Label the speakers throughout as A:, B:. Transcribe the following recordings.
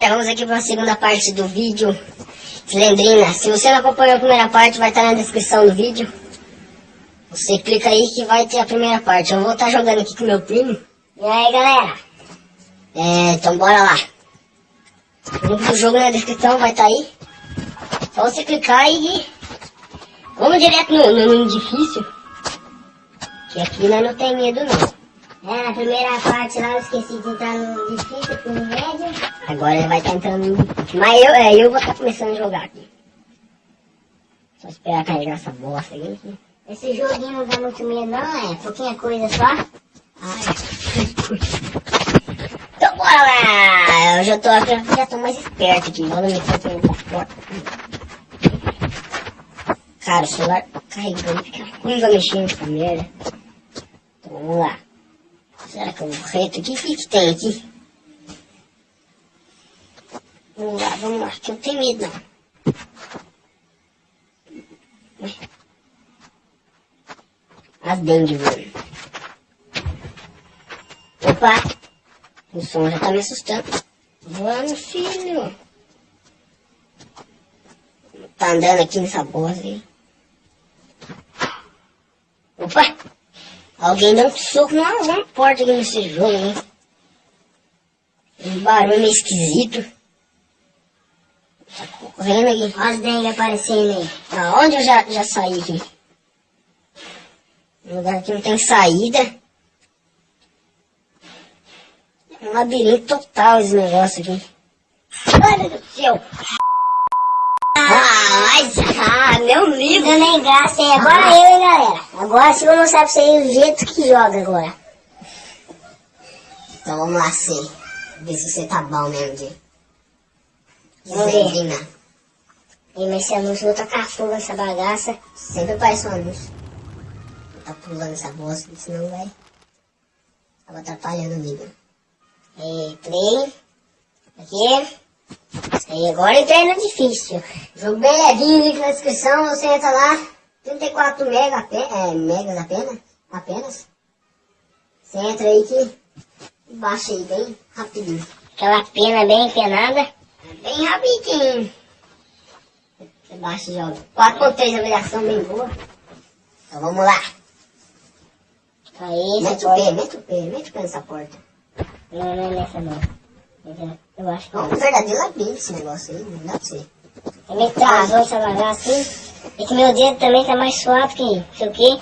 A: Vamos aqui para a segunda parte do vídeo de Lendrina. Se você não acompanhou a primeira parte, vai estar na descrição do vídeo. Você clica aí que vai ter a primeira parte. Eu vou estar jogando aqui com meu primo. E aí, galera? Então bora lá. O link do jogo na descrição vai estar aí. Só você clicar e vamos direto no difícil. Que aqui nós não tem medo não. Na primeira parte lá eu esqueci de entrar no difícil, fui no médio. Agora ele vai estar entrando no... Mas eu vou estar começando a jogar aqui. Só esperar carregar essa bosta aqui. Esse joguinho não dá muito medo não, é pouquinha coisa só. Então bora lá! Eu já tô mais esperto aqui, vou no microfone da porta. Cara, o celular carregando, fica ruim pra mexer nessa merda. Então vamos lá. Será que eu vou reto aqui? O que tem aqui? Vamos lá, que eu não tenho medo não. As dengue, velho. Opa! O som já tá me assustando. Vamos, filho! Tá andando aqui nessa bosta aí. Opa! Alguém deu um soco numa porta aqui nesse jogo, hein? Um barulho meio esquisito. Tá correndo aqui. Olha as dengue aparecendo aí. Aonde eu já saí aqui? Um lugar que não tem saída. É um labirinto total esse negócio aqui. Ai, meu Deus do céu! Meu livro! Eu nem graça, hein? Agora eu, hein, galera? Agora sim eu vou mostrar pra vocês o jeito que joga agora. Então vamos lá, Cê. Ver se você tá bom mesmo, de Lendrina. E mas esse anúncio vou tacar fogo nessa bagaça. Sempre parece um anúncio. Tá pulando essa bosta, senão vai. Tava atrapalhando o vídeo. Play. Aqui. E agora entrei no difícil. Jogo bem levinho, link na descrição, você entra lá. 34 megas apenas. Você entra aí que baixa aí bem rapidinho. Aquela pena bem empenada. Bem rapidinho. Você baixa e joga. 4.3 avaliação bem boa. Então vamos lá. Aí, mete o pé nessa porta. Não é nessa não. Eu acho que é um verdadeiro labirinto esse negócio aí, não dá pra ser. É meio travou essa bagaça assim. É que meu dedo também tá mais suave que não sei o que.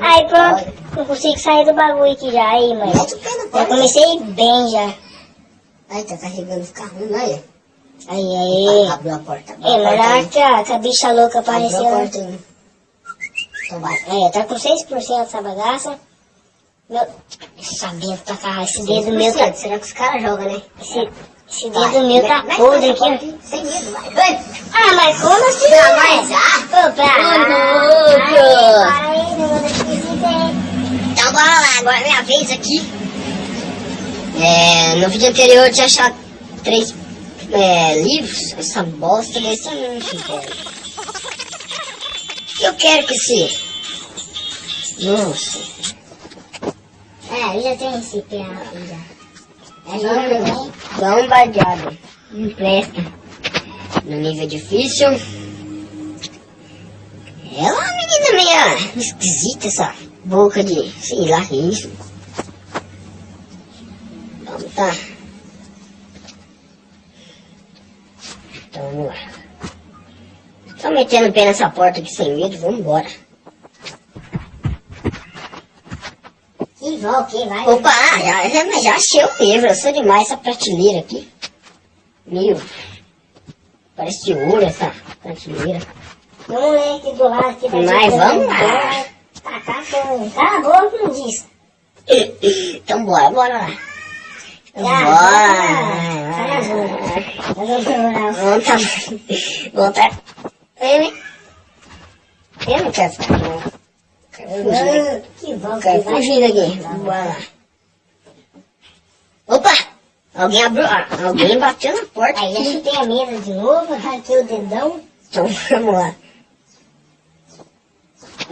A: Aí pronto, não consigo sair do bagulho aqui já, aí, mãe. Mete o pé na porta. Já comecei bem já. Aí tá carregando o carro, não é? Aí. Abriu a porta. Mas na hora que a bicha louca apareceu. Abriu a porta aí. Então vai. Tá com 6% essa bagaça. Sabendo tacar esse dedo meu tá... Será que os caras jogam, né? Esse dedo meu tá podre aqui. Sem medo, vai. Mas como assim? Não, vai já. Então bora lá, agora é minha vez aqui. No vídeo anterior eu tinha achado 3 livros. Essa bosta desse anúncio, velho. O que eu quero com esse... Nossa. Eu já tenho esse pé aqui já. Bombardeado. Não presta. No nível difícil. É uma menina meio esquisita essa boca de... Sei lá que é isso. Vamos tá. Então vamos lá. Só metendo o pé nessa porta aqui sem medo. Vamos embora. Que vai. Opa, já achei o livro. Eu sou demais essa prateleira aqui. Meu. Parece de ouro essa prateleira. Vamos ler aqui do lado. Aqui mas vamos lá. Tacar com... Cala a boca, não diz. Então bora lá. Vamos tá... Eu não quero ficar não. Que bom, quero fugir daqui. Bora lá. Opa! Alguém bateu na porta. Aí já chutei a mesa de novo, arranquei o dedão. Então vamos lá.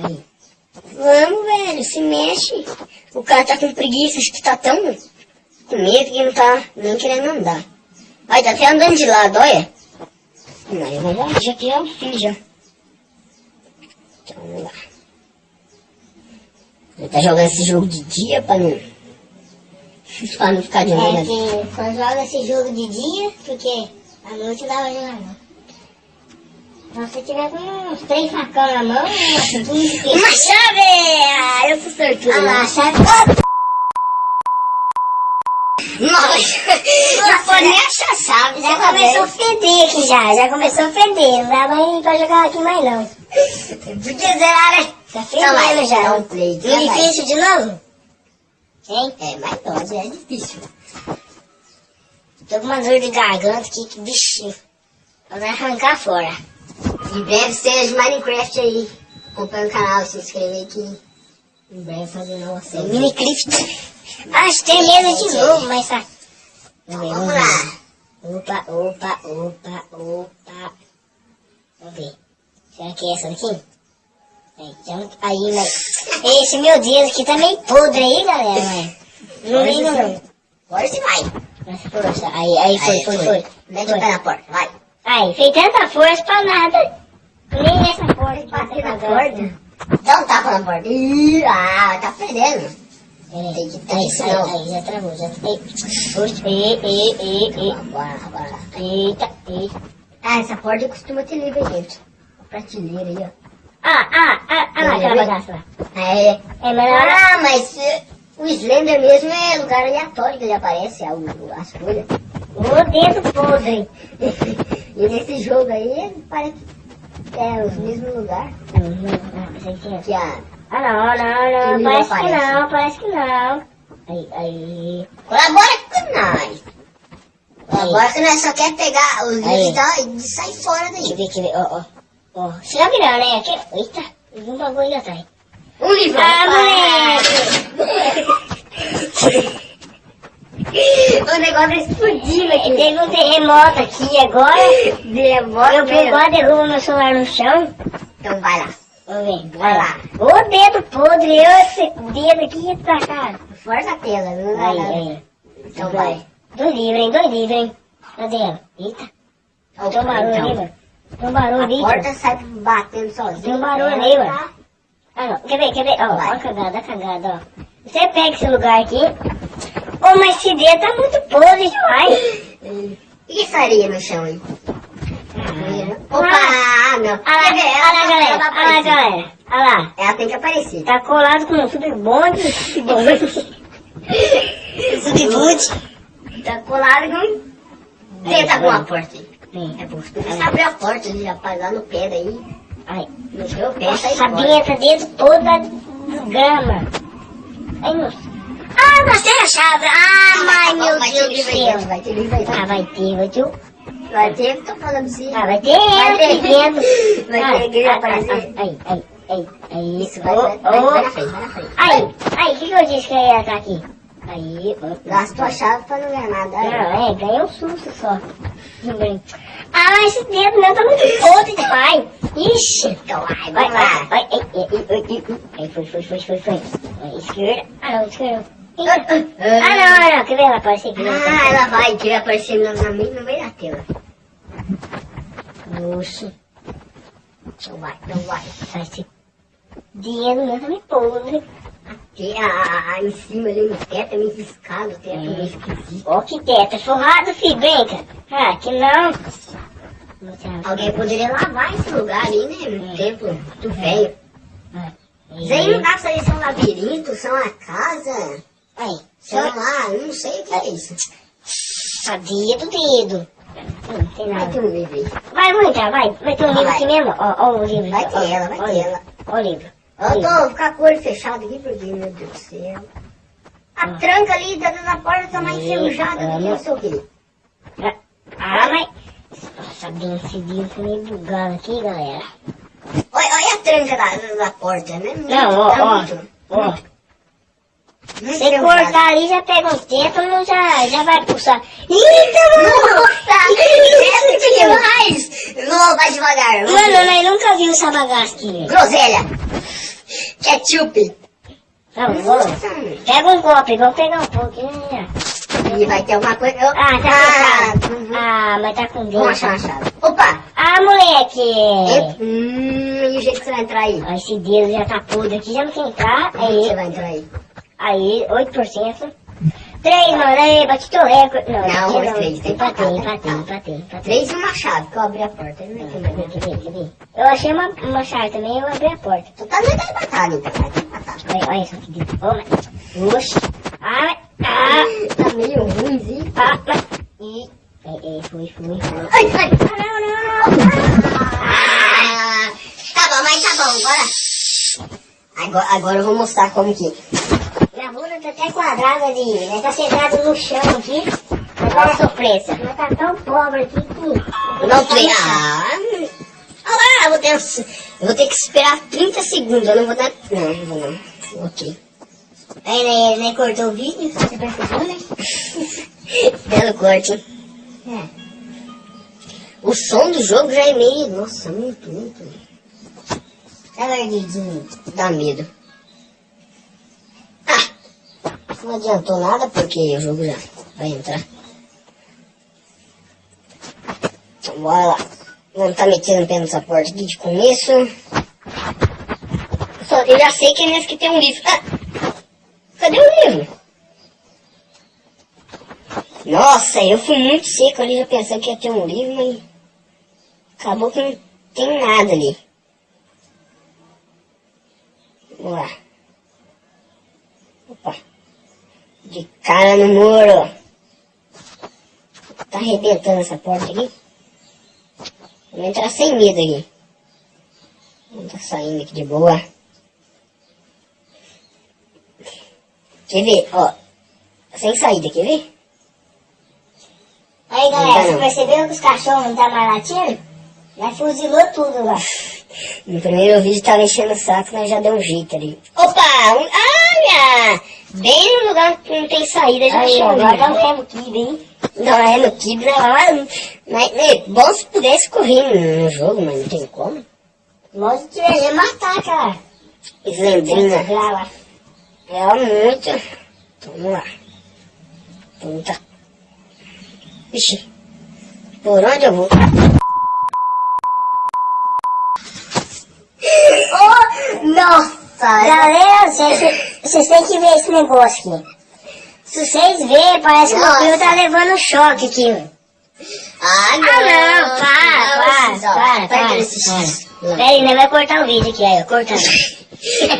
A: Aí. Vamos, velho, se mexe. O cara tá com preguiça, acho que tá tão com medo que não tá nem querendo andar. Olha, tá até andando de lado, olha. Não, eu vou lá, já que é o filho já. Então, vamos lá. Ele tá jogando esse jogo de dia pra não ficar de noite.
B: Que só joga esse jogo de dia, porque à noite não dá pra jogar não. Então, se você tiver com uns 3 facão na mão, umas 15
A: Uma chave! Eu sou sortudo.
B: Ah lá, chave.
A: Nossa! Não pode nem achar chave.
B: Já começou a feder aqui já começou a feder. Não dá mais pra jogar aqui mais não.
A: Porque zerar, né?
B: Tá fedendo já.
A: Dá um play.
B: E difícil de novo? Hein?
A: É, mas dose é difícil.
B: Tô com uma dor de garganta aqui, que bichinho. Vou arrancar fora.
A: Em breve seja Minecraft aí. Acompanha o canal, se inscrever aqui. Em breve fazendo uma série.
B: Minecraft. Acho que tem mesa de novo, mas tá.
A: Vamos lá.
B: Opa. Vamos ver. Será que é essa daqui? Aí, mas... Esse meu dedo aqui tá meio podre aí, galera, mas... Não ligo não.
A: Agora você vai.
B: Nossa, força. Aí foi.
A: Mete o pé na porta, vai.
B: Aí, fez tanta força pra nada. Nem nessa porta.
A: Bater na porta. Dá um tapa na porta. Ih, tá perdendo. Tem que ter isso não.
B: Aí, já travou, já...
A: Agora.
B: Eita.
A: Essa porta costuma ter livro aí dentro. Prateleira aí, ó.
B: Lá, aquela bagaça lá.
A: Mas o Slender mesmo é lugar aleatório que ele aparece, as folhas.
B: O dedo podre.
A: E nesse jogo aí, parece que é os mesmos lugares. Que
B: Não, parece que não. Aí.
A: Colabora com nós. Colabora que nós só quer pegar os livros e sair fora daí.
B: Deixa eu ver, ó. Você já virou, né? Aqui, eita, um bagulho ainda atrás.
A: Um livro.
B: Moleque!
A: O negócio é explodindo aqui.
B: Teve um terremoto aqui agora. Eu pego derrubo meu celular no chão.
A: Então vai lá.
B: Vamos ver,
A: Vai lá.
B: O dedo podre, esse dedo aqui pra cá.
A: Força a tela, não vai lá.
B: Aí.
A: Então vai.
B: Dois livros, hein? Cadê ela? Eita. Tem um barulho ali, mano. Tem um barulho ali.
A: A porta sai batendo sozinha.
B: Tem um barulho ali, mano. Não. Quer ver? Ó, a cagada, ó. Você pega esse lugar aqui. Mas esse dedo tá muito podre demais.
A: E essa areia no chão aí? Opa, não.
B: Olha lá, galera. Olha lá.
A: Ela tem que aparecer.
B: Tá colado com um subbonde.
A: Tá colado com... Tenta abrir uma porta aí. É bom. Você abriu a porta ali, rapaz, lá no pé daí.
B: Ai.
A: No seu pé, sai
B: Essa
A: fora.
B: binha tá dentro toda desgrama. Ai, moço. Gostei da chave. Ai, meu Deus do céu.
A: Vai ter livro aí.
B: Vai ter,
A: tô falando pra você.
B: vai ter ela aqui dentro.
A: Vai ter que aparecer.
B: Aí.
A: Isso, vai na frente.
B: Aí, o que eu disse que ia estar aqui? Aí,
A: Gasta a chave pra não ganhar nada.
B: Não, ganhei um susto só. Esse dedo meu tá muito podre demais. Ixi.
A: Então vai lá.
B: Aí, foi. Esquerda. Não, esquerda. Não. Quer ver ela aparecer aqui?
A: Ela vai querer aparecer no meio da tela.
B: Oxi.
A: Então vai.
B: Esse dedo meu tá muito podre.
A: Em cima ali no teto é meio riscado, o teto é meio esquisito.
B: Ó que teto, forrado, filho, brinca. Que não.
A: Alguém poderia lavar esse lugar ali, né? No tempo do velho. Isso aí não dá pra saber se é um labirinto, se é uma casa. Sei lá, eu não sei o que é isso.
B: Sabia do dedo. Não tem
A: Vai
B: nada.
A: ter um livro aí.
B: Vai ter um livro aqui mesmo? Ó o livro.
A: Vai ter ela.
B: Ó o livro.
A: Eu tô ficar com o olho fechado aqui porque, meu Deus do céu. A tranca ali da porta tá mais enferrujada do que não sei o quê.
B: Mas... Nossa, bem cedinho, tá meio bugado aqui, galera.
A: Olha a tranca da porta, né?
B: Ó. Você cortar ali, já pega um tétano, já vai pulsar.
A: Eita, nossa! Isso demais! Não, vai devagar.
B: Mano, eu nunca vi essa bagaça aqui.
A: Groselha! Ketchup!
B: Pega um copo, vamos pegar um pouquinho.
A: E vai ter alguma coisa...
B: Tá fechado. mas tá com
A: Vamos
B: dentro.
A: achar a chave. Opa!
B: Ah, moleque!
A: E o jeito que você vai entrar aí?
B: Ó, esse dedo já tá podre aqui, já não quer entrar.
A: Como você vai entrar aí?
B: Aí, 8%. 3, mano, aí, bati teu recorde.
A: Não,
B: mentira,
A: 3, tem
B: empatei.
A: 3 e uma chave, que eu abri a porta. Ele não é
B: Quer ver, quer ver? Eu achei uma chave também, eu abri a porta.
A: Tu tá dentro da batalha, então. Tá empatado.
B: Olha isso aqui dentro. Ô, mas... Oxi.
A: Tá meio ruimzinho.
B: Mas... Foi.
A: Ai, ai.
B: Não.
A: Tá bom, mas tá bom, bora. Agora eu vou mostrar como que...
B: Minha bunda tá até quadrada de... Tá sentada no chão aqui. Mas olha a surpresa. Mas tá tão pobre aqui que...
A: Não tem... Olha lá, eu vou ter que esperar 30 segundos. Eu não vou dar... Não vou não. Ok.
B: Aí, né, cortou o vídeo, você percebeu, né?
A: Belo corte, hein?
B: É.
A: O som do jogo já é meio... Nossa, muito.
B: Tá larguidinho.
A: Dá medo. Não adiantou nada porque o jogo já vai entrar. Então, bora lá. Vamos tá metendo o pé nessa porta aqui de começo. Eu já sei que é nesse que tem um livro. Cadê o livro? Nossa, eu fui muito seco ali, já pensando que ia ter um livro, mas acabou que não tem nada ali. Vamos lá. Opa. De cara no muro. Tá arrebentando essa porta aqui. Vou entrar sem medo aqui. Vamos tá saindo aqui de boa. Quer ver? Ó. Sem saída, quer ver?
B: Aí, galera, você percebeu que os cachorros não tá mais latindo? Nós fuzilou tudo lá.
A: No primeiro vídeo tava enchendo o saco, nós já deu um jeito ali. Opa! Olha! Bem no lugar que não tem saída, já
B: Aí,
A: achou
B: agora dá um
A: livro.
B: remo kibe, hein?
A: Não é no kibe, não. Mas, bom se pudesse correr no jogo, mas não tem como.
B: Nós ia matar, cara.
A: Slendrina.
B: Lá.
A: É muito. Então, vamos lá. Puta. Ixi. Por onde eu vou?
B: Oh, nossa! Galera, vocês têm que ver esse negócio aqui. Se vocês verem, parece que o meu primo tá levando choque aqui. Para. Peraí, né? Vai cortar o vídeo aqui, aí, ó, cortando.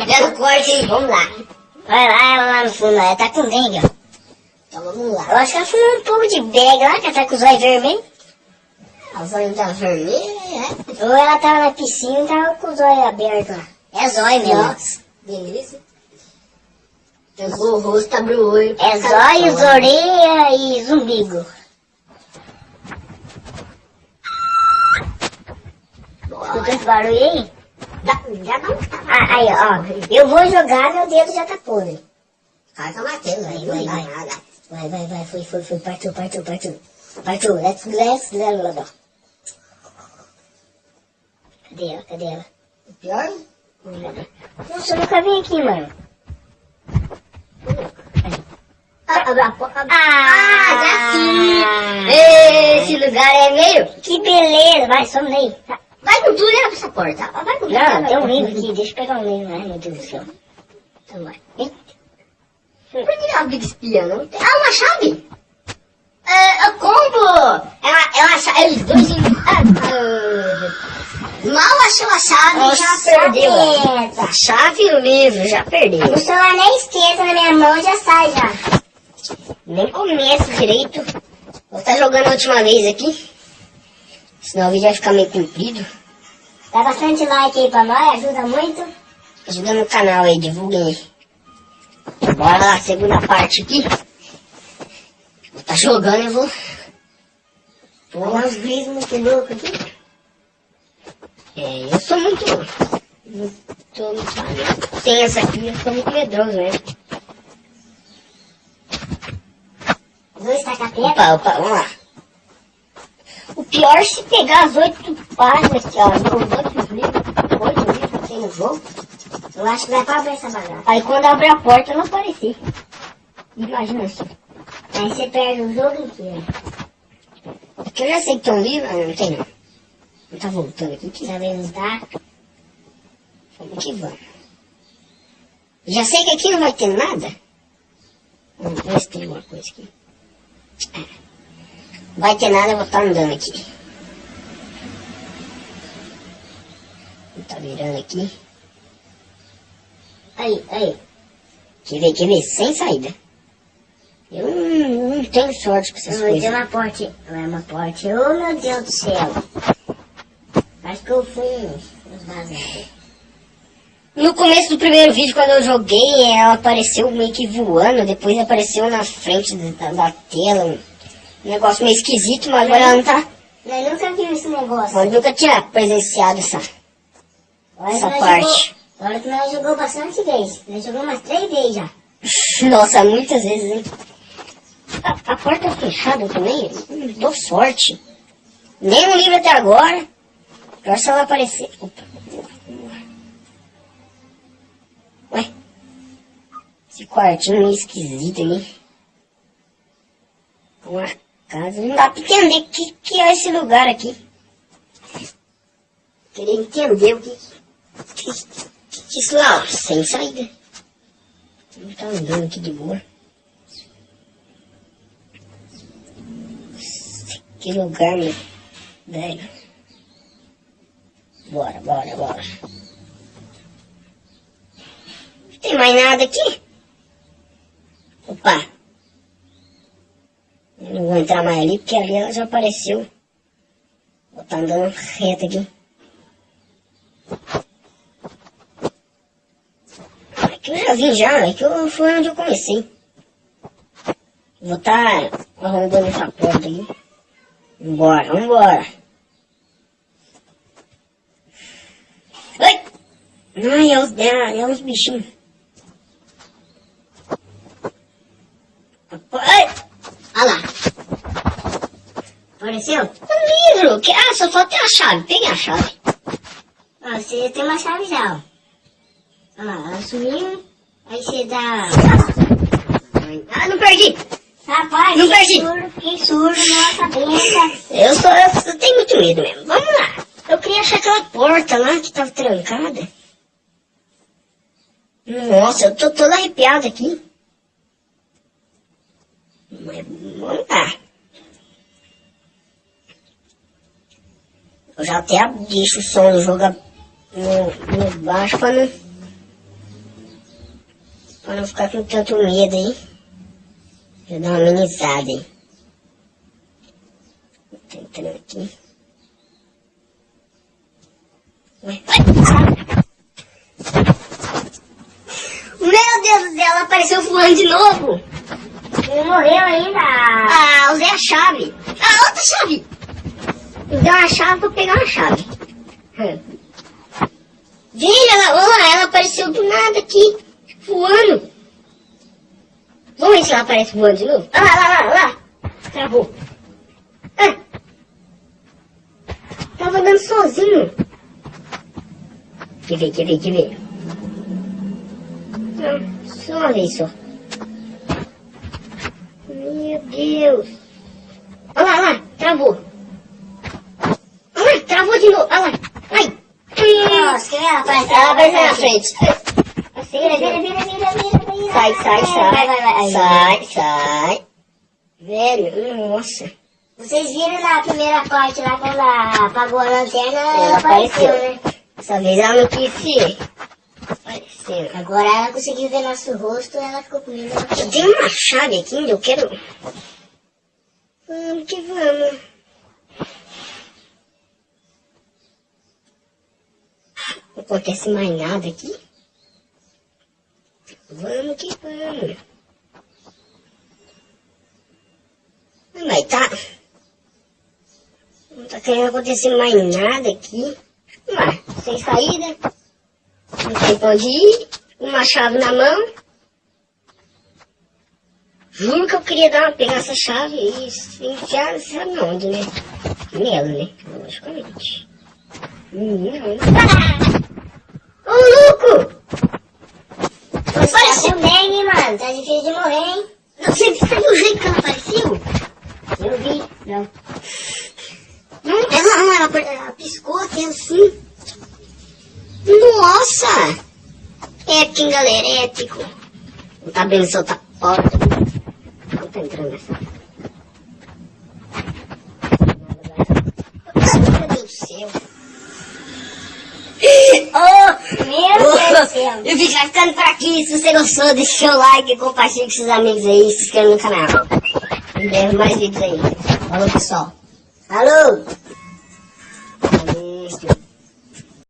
A: Dando corte, hein? Vamos lá.
B: Vai lá no fundo, ela tá com dengue, ó.
A: Então vamos lá.
B: Eu acho que ela fumou um pouco de bag lá, que ela tá com os olhos vermelhos.
A: Os olhos tá vermelhos,
B: Ou ela tava na piscina e tava com os olhos abertos lá. É zóio mesmo.
A: Nossa, beleza. O rosto abre o olho.
B: É zóio, orelha e zumbigo. Escutou esse barulho aí?
A: Já não tá.
B: Aí, ó. Eu vou jogar, meu dedo já tá podre.
A: Cara, tá batendo aí, não dá nada.
B: Vai. Foi. Partiu. Let's go. Cadê ela?
A: O pior?
B: Nossa, eu nunca vim aqui, mano.
A: Abre a porta.
B: Já
A: sim. Esse lugar é meio...
B: Que beleza. Vai, some daí.
A: Vai com tudo e abre essa porta. Vai com tudo.
B: Não, tem um livro aqui. Deixa eu pegar um livro. Ai, meu Deus do céu.
A: Então vai. Por que não briga espiã, não? Uma chave? Eu compro. É uma chave. Eles dois... Mal achou a chave, já perdeu. A chave e o livro, já perdeu.
B: O celular nem esquenta na minha mão, já sai já.
A: Nem começa direito. Vou estar jogando a última vez aqui. Senão o vídeo vai ficar meio comprido.
B: Dá bastante like aí pra nós, ajuda muito.
A: Ajuda no canal aí, divulguem aí. Bora lá, segunda parte aqui. Vou estar jogando e vou...
B: Olha uns gritos muito loucos aqui.
A: Eu sou muito tenso aqui, eu sou muito medroso mesmo.
B: Dois taca-pedra.
A: Opa, vamos lá. O pior é se pegar as 8 páginas aqui, ó. Os 8 livros que tem no jogo.
B: Eu acho que vai pra abrir essa bagaça.
A: Aí quando abre a porta não aparecer. Imagina isso.
B: Aí você perde o jogo inteiro.
A: que eu já sei que tem um livro. Ah, não tem não. Não tá voltando aqui. Que
B: Sabemos dar.
A: vamos que vamos. Já sei que aqui não vai ter nada. Vamos ver se tem alguma coisa aqui. Vai ter nada, eu vou estar andando aqui. Tá virando aqui.
B: Aí.
A: Quer ver? Sem saída. Eu não tenho sorte com essas
B: Tem
A: coisas.
B: uma porta. Não é uma porta. Oh, meu Deus do céu. Acho que eu fui uns vazados.
A: No começo do primeiro vídeo, quando eu joguei, ela apareceu meio que voando. Depois apareceu na frente da tela. Um negócio meio esquisito, mas agora ela não tá...
B: Nós nunca vimos esse negócio.
A: Eu nunca tinha presenciado essa parte.
B: Olha que nós jogou bastante vezes. Nós jogamos umas 3 vezes já.
A: Nossa, muitas vezes, hein? A porta é fechada também. Dou sorte. Nem no livro até agora. Pior se ela aparecer. Opa. Ué. Esse quartinho meio esquisito aí. Uma casa. Não dá pra entender o que é esse lugar aqui. Queria entender o que isso lá, ó, sem saída. Não tá andando aqui de boa. Que lugar, meu velho. Bora. Não tem mais nada aqui? Opa. Eu não vou entrar mais ali, porque ali ela já apareceu. Vou estar andando reto aqui. Aqui eu já vim já, aqui foi onde eu comecei. Vou estar arrombando essa porta aí. Vambora. Ai! Ai, é uns bichinhos. Ai! Olha lá.
B: Apareceu?
A: Um livro. Só falta a chave. Peguei a chave.
B: Ó, você tem uma chave já, ó. Olha lá, ela sumiu. Aí você dá...
A: Ah, não perdi.
B: Rapaz,
A: Não perdi.
B: Fiquei surdo, nossa benção.
A: Eu tenho muito medo mesmo. Vamos lá. Eu queria achar aquela porta lá que tava trancada. Nossa, eu tô todo arrepiado aqui. Mas vamos lá. Eu já até deixo o som do jogo no baixo pra não ficar com tanto medo aí. Já dar uma amenizada aí. Tô entrando aqui. Ué. Meu Deus do céu, ela apareceu voando de novo.
B: Ele morreu ainda.
A: Ah, usei a chave. Ah, outra chave. Me deu uma chave pra pegar uma chave. Veja, ela apareceu do nada aqui, voando. Vamos ver se ela aparece voando de novo. Olha lá. Travou. Tava andando sozinho. Quer ver. Não, só uma vez só. Meu Deus. Olha lá, travou. Olha lá, travou de novo. Olha lá. Ai.
B: Nossa, ela apareceu.
A: Ela apareceu na frente.
B: Vira.
A: Sai. Sai. Velho, nossa.
B: Vocês viram na primeira parte lá, quando ela apagou a lanterna, ela apareceu, né?
A: Dessa vez ela não quis se aparecer.
B: Agora ela conseguiu ver nosso rosto, ela ficou com medo.
A: Eu tenho uma chave aqui, eu quero... Vamos que vamos. Não acontece mais nada aqui. Vamos que vamos. Mas tá... Não tá querendo acontecer mais nada aqui. Sem saída. Não tem pra onde ir. Uma chave na mão. Juro que eu queria pegar essa chave e enfiar, sabe onde, né? Nela, né? Logicamente. Não. Ô, louco!
B: Apareceu bem, hein, mano? Tá difícil de morrer, hein?
A: Você viu o jeito que ela apareceu?
B: Eu vi. Não.
A: ficou. Não tá abrindo solta a porta. Não tá entrando nessa. Meu Deus do céu.
B: Meu Deus do céu.
A: E o vídeo vai ficando por aqui. Se você gostou, deixa o seu like, compartilhe com seus amigos aí, se inscreva no canal. Em breve mais vídeos aí. Falou, pessoal. Falou!